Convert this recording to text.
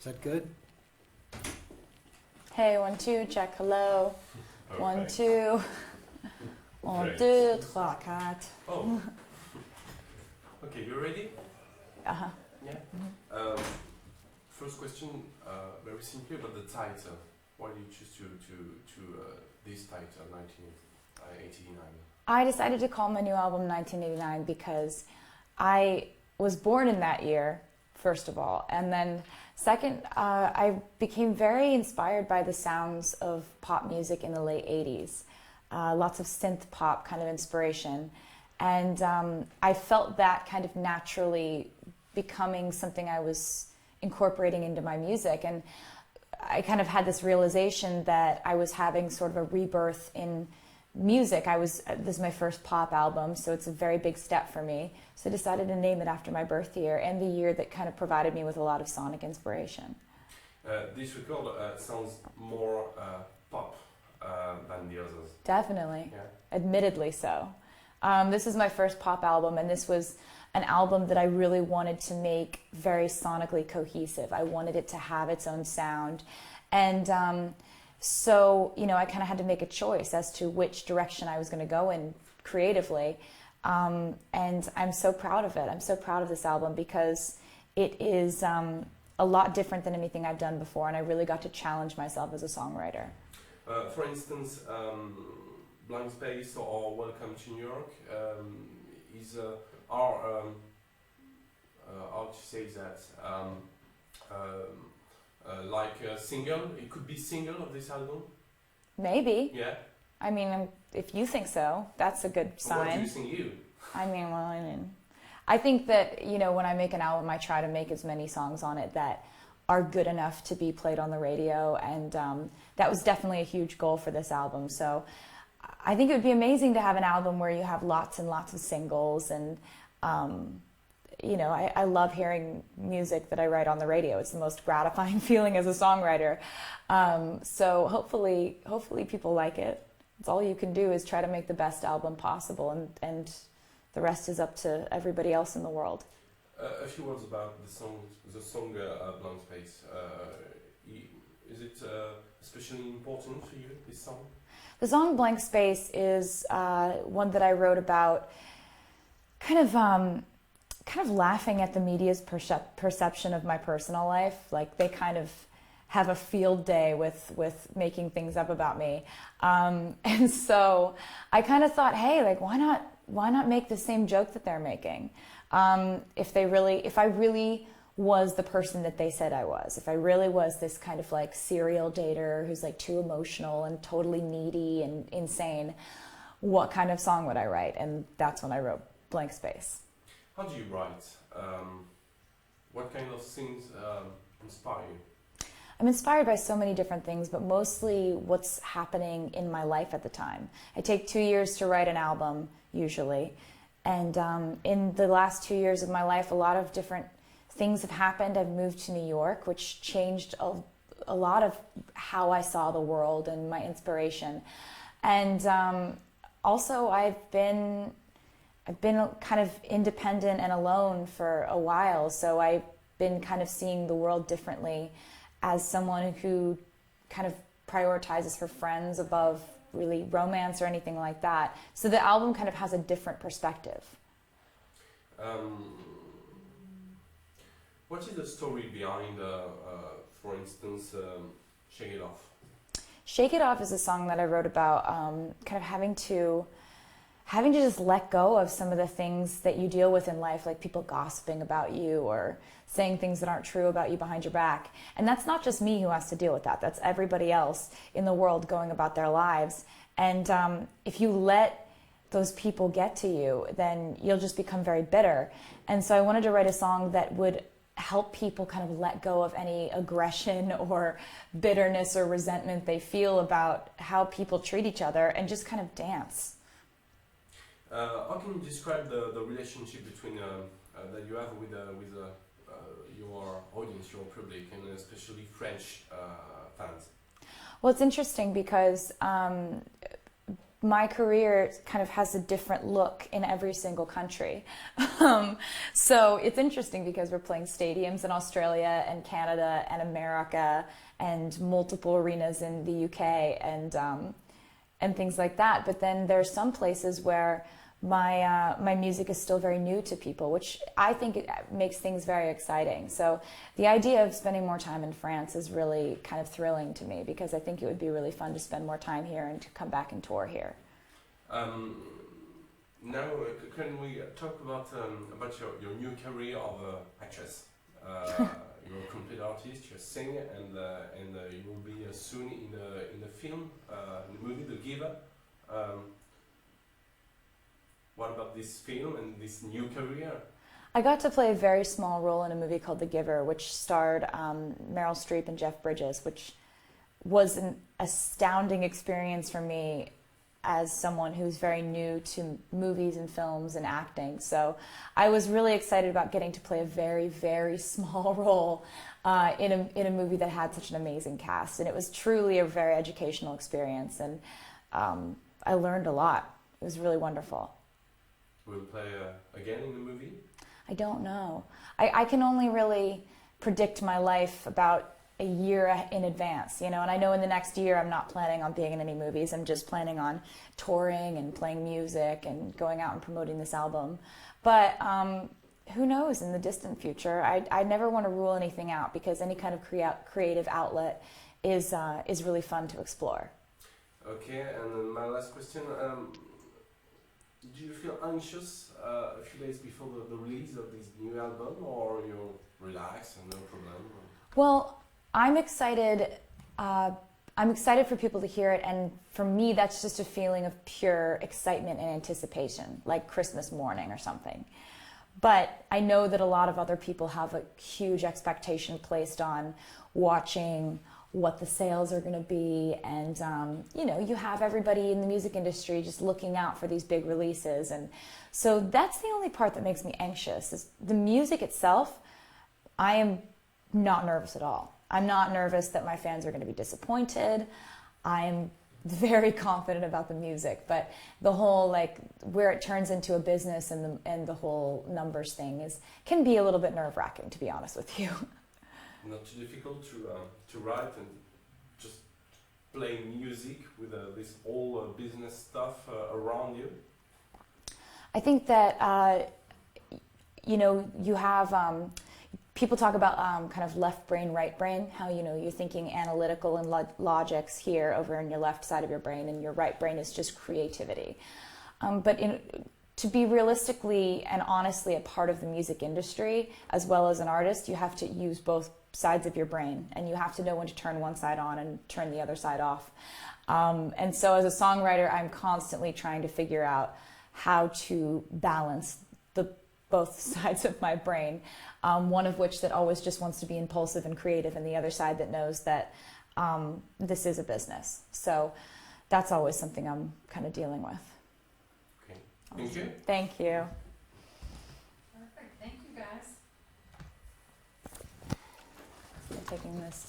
that good? Hey, 1, 2, check, hello. Okay. 1, 2. 1, 2, 3, 4. Oh. Okay, you ready? Uh-huh. Yeah. First question, very simply about the title. Why did you choose to this title, 1989? I decided to call my new album 1989 because I was born in that year, first of all. And then second, I became very inspired by the sounds of pop music in the late 80s. Lots of synth pop kind of inspiration. And I felt that kind of naturally becoming something I was incorporating into my music. And I kind of had this realization that I was having sort of a rebirth in music. This is my first pop album, so it's a very big step for me. So I decided to name it after my birth year and the year that kind of provided me with a lot of sonic inspiration. This record sounds more pop than the others. Definitely. Yeah. Admittedly so. This is my first pop album, and this was an album that I really wanted to make very sonically cohesive. I wanted it to have its own sound. And so, you know, I kind of had to make a choice as to which direction I was going to go in creatively. And I'm so proud of it. I'm so proud of this album because it is a lot different than anything I've done before, and I really got to challenge myself as a songwriter. For instance, Blank Space or Welcome to New York how to say that, like a single. It could be single of this album. Maybe. Yeah. I mean, if you think so, that's a good sign. What do you think you? I think that, you know, when I make an album, I try to make as many songs on it that are good enough to be played on the radio, and that was definitely a huge goal for this album. So I think it would be amazing to have an album where you have lots and lots of singles, and you know, I love hearing music that I write on the radio. It's the most gratifying feeling as a songwriter. So hopefully people like it. It's all you can do is try to make the best album possible, and the rest is up to everybody else in the world. A few words about the song Blank Space. Is it especially important for you, this song? The song Blank Space is one that I wrote about kind of laughing at the media's perception of my personal life. Like, they kind of have a field day with making things up about me. And so I kind of thought, hey, like, why not make the same joke that they're making? If I really was the person that they said I was, if I really was this kind of like serial dater who's like too emotional and totally needy and insane, what kind of song would I write? And that's when I wrote Blank Space. How do you write? What kind of things inspire you? I'm inspired by so many different things, but mostly what's happening in my life at the time. I take 2 years to write an album, usually. And in the last 2 years of my life, a lot of different things have happened. I've moved to New York, which changed a lot of how I saw the world and my inspiration. And also I've been kind of independent and alone for a while, so I've been kind of seeing the world differently as someone who kind of prioritizes her friends above really romance or anything like that. So the album kind of has a different perspective. What is the story behind, for instance, Shake It Off? Shake It Off is a song that I wrote about kind of having to just let go of some of the things that you deal with in life, like people gossiping about you or saying things that aren't true about you behind your back. And that's not just me who has to deal with that. That's everybody else in the world going about their lives. And if you let those people get to you, then you'll just become very bitter. And so I wanted to write a song that would help people kind of let go of any aggression or bitterness or resentment they feel about how people treat each other, and just kind of dance. How can you describe the relationship between that you have with your audience, your public, and especially French fans? Well, it's interesting because my career kind of has a different look in every single country. So it's interesting because we're playing stadiums in Australia and Canada and America and multiple arenas in the UK and things like that. But then there's some places where my music is still very new to people, which I think it makes things very exciting. So the idea of spending more time in France is really kind of thrilling to me, because I think it would be really fun to spend more time here and to come back and tour here. Now, can we talk about your new career of actress? You're a complete artist. You sing, and you will be soon in the film, in the movie The Giver. What about this film and this new career? I got to play a very small role in a movie called The Giver, which starred Meryl Streep and Jeff Bridges, which was an astounding experience for me as someone who's very new to movies and films and acting. So I was really excited about getting to play a very, very small role in a movie that had such an amazing cast. And it was truly a very educational experience, and I learned a lot. It was really wonderful. Will play again in the movie? I don't know. I can only really predict my life about a year in advance, you know, and I know in the next year I'm not planning on being in any movies. I'm just planning on touring and playing music and going out and promoting this album. But who knows in the distant future? I never want to rule anything out, because any kind of creative outlet is really fun to explore. Okay, and then my last question. Do you feel anxious a few days before the release of this new album, or you're relaxed and no problem? Well, I'm excited. I'm excited for people to hear it, and for me, that's just a feeling of pure excitement and anticipation, like Christmas morning or something. But I know that a lot of other people have a huge expectation placed on watching what the sales are going to be, and you know, you have everybody in the music industry just looking out for these big releases, and so that's the only part that makes me anxious. Is the music itself. I am not nervous at all. I'm not nervous that my fans are going to be disappointed. I'm very confident about the music, but the whole, like, where it turns into a business and the whole numbers thing can be a little bit nerve-wracking, to be honest with you. Not too difficult to write and just play music with this whole business stuff around you? I think that you know, you have people talk about kind of left brain, right brain, how, you know, you're thinking analytical and logics here over in your left side of your brain, and your right brain is just creativity. But to be realistically and honestly a part of the music industry, as well as an artist, you have to use both sides of your brain, and you have to know when to turn one side on and turn the other side off. And so as a songwriter, I'm constantly trying to figure out how to balance both sides of my brain, one of which that always just wants to be impulsive and creative, and the other side that knows that this is a business. So that's always something I'm kind of dealing with. Okay. Thank you. Thank you. Perfect. Thank you, guys. I'm taking this.